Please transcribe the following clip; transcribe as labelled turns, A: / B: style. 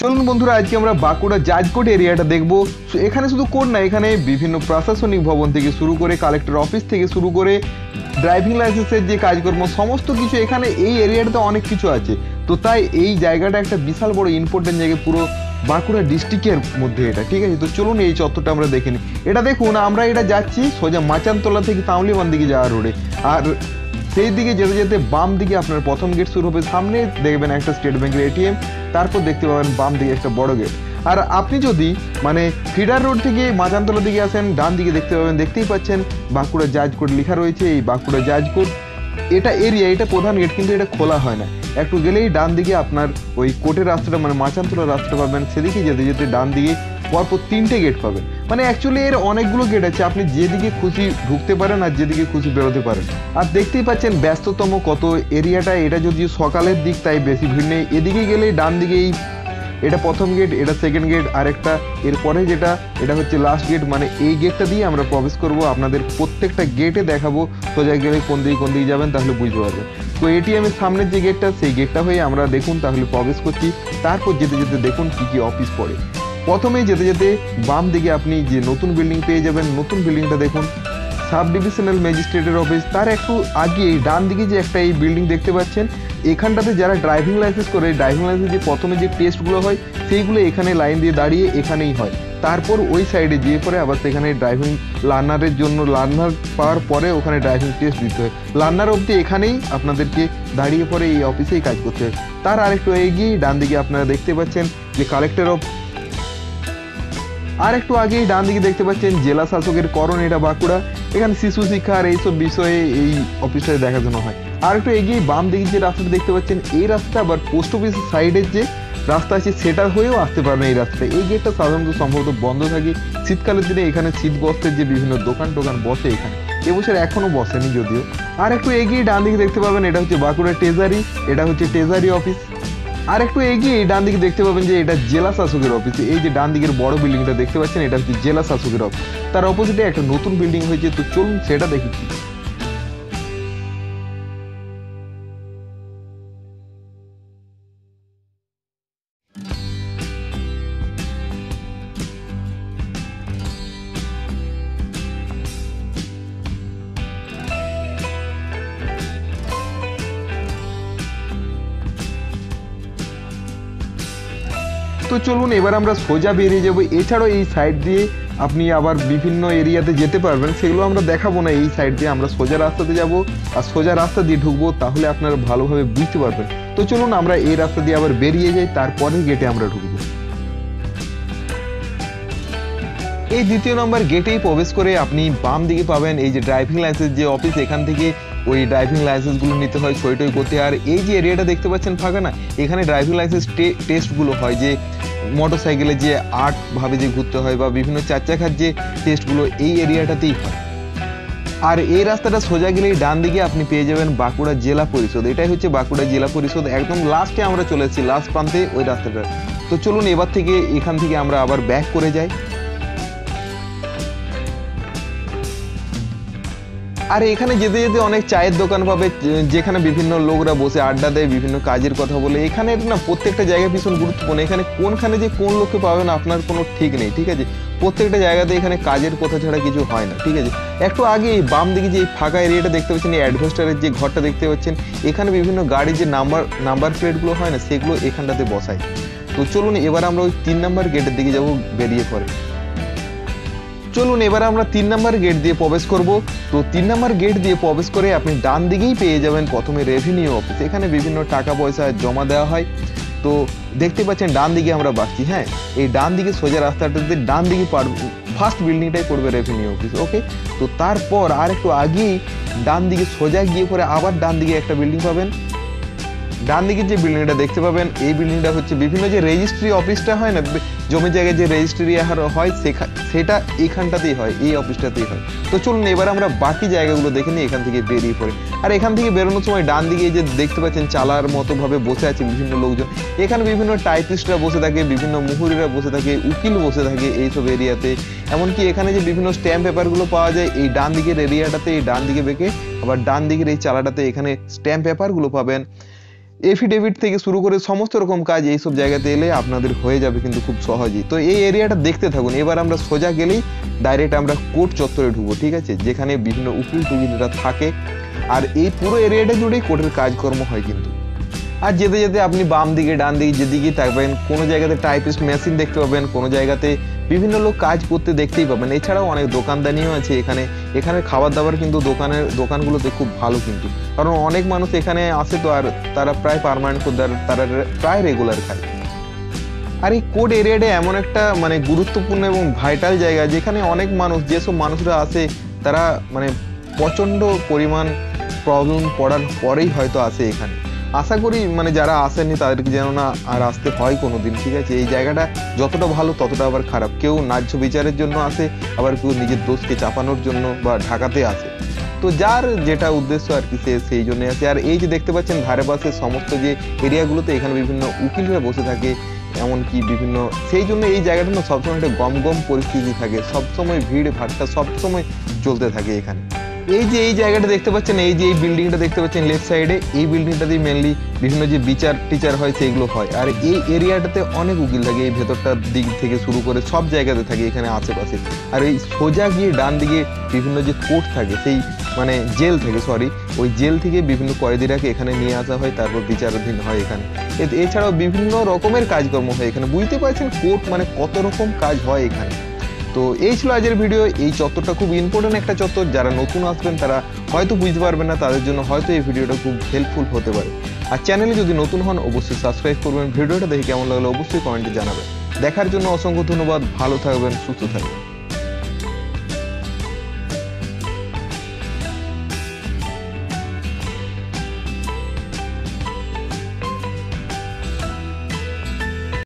A: চলুন বন্ধুরা, আজকে আমরা বাঁকুড়া জাজ কোর্ট এরিয়াটা দেখবো। এখানে শুধু কোর্ট না, এখানে বিভিন্ন প্রশাসনিক ভবন থেকে শুরু করে কালেক্টর অফিস থেকে শুরু করে ড্রাইভিং লাইসেন্সের যে কাজকর্ম সমস্ত কিছু এখানে এই এরিয়াটাতে অনেক কিছু আছে। তো তাই এই জায়গাটা একটা বিশাল বড় ইম্পর্টেন্ট জায়গা পুরো বাঁকুড়া ডিস্ট্রিক্টের মধ্যে এটা, ঠিক আছে। তো চলুন এই চত্বরটা আমরা দেখে নিই। এটা দেখুন, আমরা এটা যাচ্ছি সোজা মাচানতলা থেকে তাউলিবান দিকে যাওয়ার রোডে। আর সেই দিকে যেতে যেতে বাম দিকে আপনার প্রথম গেট শুরু হবে, সামনে দেখবেন একটা স্টেট ব্যাংকের এটিএম, তারপর দেখতে পাবেন বাম দিকে একটা বড় গেট। আর আপনি যদি ফিডার রোড থেকে মাচানতলা দিকে আসেন, ডান দিকে দেখতে পাবেন, দেখতেই পাচ্ছেন বাঁকুড়া জাজ কোর্ট লেখা রয়েছে। এই বাঁকুড়া জাজ কোর্ট এটা এরিয়া, এটা প্রধান গেট, কিন্তু এটা খোলা হয় না। একটু গেলেই ডান দিকে আপনার ওই কোর্টের রাস্তাটা মাচানতলার রাস্তাটা পাবেন, সেদিকে যেতে যেতে ডান দিকে পরপর 3টে গেট পাবেন। অ্যাকচুয়ালি এর অনেকগুলো গেট আছে, আপনি যেদিকে খুশি ঢুকতে পারেন আর যেদিকে খুশি বেরোতে পারেন। আর দেখতেই পাচ্ছেন ব্যস্ততম কত এরিয়াটা, এটা যদিও সকালের দিক তাই বেশি ভিড় নেই। এদিকে গেলেই ডান দিকেই এটা প্রথম গেট, এটা সেকেন্ড গেট, আরেকটা এরপরে যেটা এটা হচ্ছে লাস্ট গেট। এই গেটটা দিয়ে আমরা প্রবেশ করব। আপনাদের প্রত্যেকটা গেটে দেখাবো সোজা গেলে কোন দিকে যাবেন, তাহলে বুঝতে পারবেন। তো এটিএম এর সামনের যে গেটটা, সেই গেটটা হয়ে আমরা দেখুন তাহলে প্রবেশ করছি। তারপর যেতে যেতে দেখুন কি কি অফিস পড়ে। প্রথমেই যেতে যেতে বাম দিকে আপনি যে নতুন বিল্ডিং পেয়ে যাবেন, নতুন বিল্ডিংটা দেখুন সাব ডিভিশনাল ম্যাজিস্ট্রেটের অফিস। তার একটু আগে ডান দিকে যে একটা এই বিল্ডিং দেখতে পাচ্ছেন, এখানটাতে যারা ড্রাইভিং লাইসেন্স করে, ড্রাইভিং লাইসেন্স যে প্রথমে যে টেস্টগুলো হয় সেইগুলো এখানে লাইন দিয়ে দাঁড়িয়ে এখানেই হয়। তারপর ওই সাইডে যেয়ে পরে আবার সেখানে ড্রাইভিং লার্নারের জন্য, লার্নার পাওয়ার পরে ওখানে ড্রাইভিং টেস্ট দিতে হয়। লার্নার অবধি এখানেই আপনাদেরকে দাঁড়িয়ে পরে এই অফিসেই কাজ করতে হয়। তার আরেকটু এগিয়ে ডান দিকে আপনারা দেখতে পাচ্ছেন যে কালেক্টর অফ, আর একটু আগেই ডান দিকে দেখতে পাচ্ছেন জেলা শাসকের করণ, এটা বাঁকুড়া। এখানে শিশু শিক্ষা আর এইসব বিষয়ে এই অফিসটায় দেখাশোনা হয়। আর একটু এগিয়ে বাম দিকে যে রাস্তাটা দেখতে পাচ্ছেন, এই রাস্তাটা আবার পোস্ট অফিসের সাইডের যে রাস্তা আছে সেটা হয়েও আসতে পারবেন এই রাস্তাটা। এই গেটটা সাধারণত সম্ভবত বন্ধ থাকে শীতকালের দিনে। এখানে শীত বস্ত্রের যে বিভিন্ন দোকান টোকান বসে, এখানে এবছর এখনো বসেনি যদিও। আর একটু এগিয়ে ডান দিকে দেখতে পাবেন এটা হচ্ছে বাঁকুড়া ট্রেজারি, এটা হচ্ছে ট্রেজারি অফিস। আর একটু এগিয়ে ডান দিকে দেখতে পাবেন যে এটা জেলা শাসকের অফিস। এই যে ডান দিকের বড় বিল্ডিংটা দেখতে পাচ্ছেন, এটা হচ্ছে জেলা শাসকের অফিস। তার অপোজিটে একটা নতুন বিল্ডিং হয়েছে, তো চলুন সেটা দেখি। তো চলুন এবার আমরা সোজা বেরিয়ে যাবো। এছাড়াও এই সাইড দিয়ে আপনি আবার বিভিন্ন এরিয়াতে যেতে পারবেন, সেগুলো আমরা দেখাবো না। এই সাইড দিয়ে আমরা সোজা রাস্তাতে যাব আর সোজা রাস্তা দিয়ে ঢুকবো, তাহলে আপনারা ভালোভাবে বুঝতে পারবেন। তো চলুন আমরা এই রাস্তা দিয়ে আবার বেরিয়ে যাই, তারপরে গেটে আমরা ঢুকবো। এই 2য় নম্বর গেটেই প্রবেশ করে আপনি বাম দিকে পাবেন এই যে ড্রাইভিং লাইসেন্স যে অফিস। এখান থেকে ওই ড্রাইভিং লাইসেন্সগুলো নিতে হয়, সইটই করতে। আর এই যে এরিয়াটা দেখতে পাচ্ছেন ফাঁকা না, এখানে ড্রাইভিং লাইসেন্স টেস্টগুলো হয়, যে মোটর সাইকেলে যে ভাবে যে ঘুরতে হয় বা বিভিন্ন 4 চাকার যে টেস্টগুলো এই এরিয়াটাতেই হয়। আর এই রাস্তাটা সোজা গেলেই ডান দিকে আপনি পেয়ে যাবেন বাঁকুড়া জেলা পরিষদ। এটাই হচ্ছে বাঁকুড়া জেলা পরিষদ। একদম লাস্টে আমরা চলে এসেছি, লাস্ট প্রান্তে ওই রাস্তাটা। তো চলুন এবার থেকে এখান থেকে আমরা আবার ব্যাক করে যাই। আর এখানে যেতে যেতে অনেক চায়ের দোকান পাবে, যেখানে বিভিন্ন লোকরা বসে আড্ডা দেয়, বিভিন্ন কাজের কথা বলে। এখানে না প্রত্যেকটা জায়গা ভীষণ গুরুত্বপূর্ণ। এখানে কোনখানে যে কোন লোককে পাবেন আপনার কোনো ঠিক নেই, ঠিক আছে। প্রত্যেকটা জায়গাতে এখানে কাজের কথা ছাড়া কিছু হয় না, ঠিক আছে। একটু আগে বাম দিকে যে ফাঁকা এরিয়াটা দেখতে পাচ্ছেন, এই অ্যাডভেস্টারের যে ঘরটা দেখতে পাচ্ছেন, এখানে বিভিন্ন গাড়ির যে নাম্বার প্লেটগুলো হয় না, সেগুলো এখানটাতে বসায়। তো চলুন এবার আমরা ওই 3 নম্বর গেটের দিকে যাবো বেরিয়ে পড়ে। চলুন এবার আমরা 3 নম্বর গেট দিয়ে প্রবেশ করব। তো 3 নম্বর গেট দিয়ে প্রবেশ করে আপনি ডান দিকেই পেয়ে যাবেন প্রথমে রেভিনিউ অফিস। এখানে বিভিন্ন টাকা পয়সা জমা দেওয়া হয়। তো দেখতে পাচ্ছেন ডান দিকে আমরা বাসছি। হ্যাঁ, এই ডান দিকে সোজা রাস্তাটাতে ডান দিকে ফার্স্ট বিল্ডিংটাই পড়বে রেভিনিউ অফিস। ওকে, তো তারপর আর একটু আগেই ডান দিকে সোজা গিয়ে পরে আবার ডান দিকে একটা বিল্ডিং পাবেন। ডান দিকে যে বিল্ডিংটা দেখতে পাবেন, এই বিল্ডিংটা হচ্ছে বিভিন্ন যে রেজিস্ট্রি অফিসটা হয় না, জমি জায়গায় যে রেজিস্ট্রি হয় সেটা এখানটাতেই হয়, এই অফিসটাতেই হয়। তো চলুন এবার আমরা বাকি জায়গাগুলো দেখে নিই এখান থেকে বেরিয়ে পড়ে। আর এখান থেকে বেরোনোর সময় ডান দিকে যে দেখতে পাচ্ছেন চালার মতো ভাবে বসে আছে বিভিন্ন লোকজন। এখানে বিভিন্ন টাইপিস্টরা বসে থাকে, বিভিন্ন মুহুরিরা বসে থাকে, উকিল বসে থাকে এইসব এরিয়াতে। এমনকি এখানে যে বিভিন্ন স্ট্যাম্প পেপারগুলো পাওয়া যায় এই ডান দিকের এরিয়াটাতে, এই ডান দিকে বেঁকে আবার ডান দিকের এই চালাটাতে এখানে স্ট্যাম্প পেপারগুলো পাবেন। এফিডেভিট থেকে শুরু করে সমস্ত রকম কাজ এইসব জায়গাতে এলে আপনাদের হয়ে যাবে কিন্তু খুব সহজেই। তো এই এরিয়াটা দেখতে থাকুন। এবার আমরা সোজা গেলেই ডাইরেক্ট আমরা কোর্ট চত্বরে ঢুকবো, ঠিক আছে, যেখানে বিভিন্ন উকিল টুকিলরা থাকে। আর এই পুরো এরিয়াটা জুড়েই কোর্টের কাজকর্ম হয় কিন্তু। আর যেতে যেতে আপনি বাম দিকে ডান দিকে যেদিকেই থাকবেন কোনো জায়গাতে টাইপিস্ট মেশিন দেখতে পাবেন, কোনো জায়গাতে বিভিন্ন লোক কাজ করতে দেখতেই পাবেন। এছাড়াও অনেক দোকানদানিও আছে এখানে। এখানে খাবার দাবার কিন্তু দোকানগুলোতে খুব ভালো কিন্তু, কারণ অনেক মানুষ এখানে আসে তো, আর তারা প্রায় পার্মানেন্ট খদ্দের, তারা প্রায় রেগুলার খায়। আর এই কোর্ট এরিয়াটা এমন একটা মানে গুরুত্বপূর্ণ এবং ভাইটাল জায়গা, যেখানে অনেক মানুষ, যেসব মানুষরা আসে তারা মানে প্রচণ্ড পরিমাণ প্রবলেম পড়ার পরেই হয়তো আসে এখানে। আশা করি মানে যারা আসেনি তাদেরকে যেন না আর আসতে হয় কোনো দিন, ঠিক আছে। এই জায়গাটা যতটা ভালো ততটা আবার খারাপ। কেউ ন্যায্য বিচারের জন্য আসে, আবার কেউ নিজের দোষকে চাপানোর জন্য বা ঢাকাতে আসে। তো যার যেটা উদ্দেশ্য আর কি, সে সেই জন্য আসে। আর এই যে দেখতে পাচ্ছেন ধারে পাশে সমস্ত যে এরিয়াগুলোতে এখানে বিভিন্ন উকিলরা বসে থাকে, এমনকি বিভিন্ন, সেই জন্য এই জায়গাটা না সবসময় একটা গম পরিস্থিতি থাকে, সবসময় ভিড় ভাট্টা সবসময় চলতে থাকে এখানে। এই যে এই জায়গাটা দেখতে পাচ্ছেন, এই যে এই বিল্ডিংটা দেখতে পাচ্ছেন লেফট সাইডে, এই বিল্ডিংটাতেই মেনলি বিভিন্ন যে বিচার টিচার হয় সেইগুলো হয়। আর এই এরিয়াটাতে অনেক উকিল থাকে, এই ভেতরটার দিক থেকে শুরু করে সব জায়গাতে থাকে এখানে আশেপাশে। আর এই সোজা গিয়ে ডান দিকে বিভিন্ন যে কোর্ট থাকে, সেই মানে জেল থেকে, সরি, ওই জেল থেকে বিভিন্ন কয়েদিরাকে এখানে নিয়ে আসা হয়, তারপর বিচারাধীন হয় এখানে। এছাড়াও বিভিন্ন রকমের কাজকর্ম হয় এখানে। বুঝতে পারছেন কোর্ট মানে কত রকম কাজ হয় এখানে। তো এই ছিল আজকের ভিডিও। এই চত্বরটা খুব ইম্পর্টেন্ট একটা চত্বর, যারা নতুন আসবেন তারা হয়তো বুঝতে পারবেন না, তাদের জন্য হয়তো এই ভিডিওটা খুব হেল্পফুল হতে পারে। আর চ্যানেলে যদি নতুন হন অবশ্যই সাবস্ক্রাইব করবেন। ভিডিওটা দেখে কেমন লাগলো অবশ্যই কমেন্টে জানাবেন। দেখার জন্য অসংখ্য ধন্যবাদ। ভালো থাকবেন, সুস্থ থাকবেন।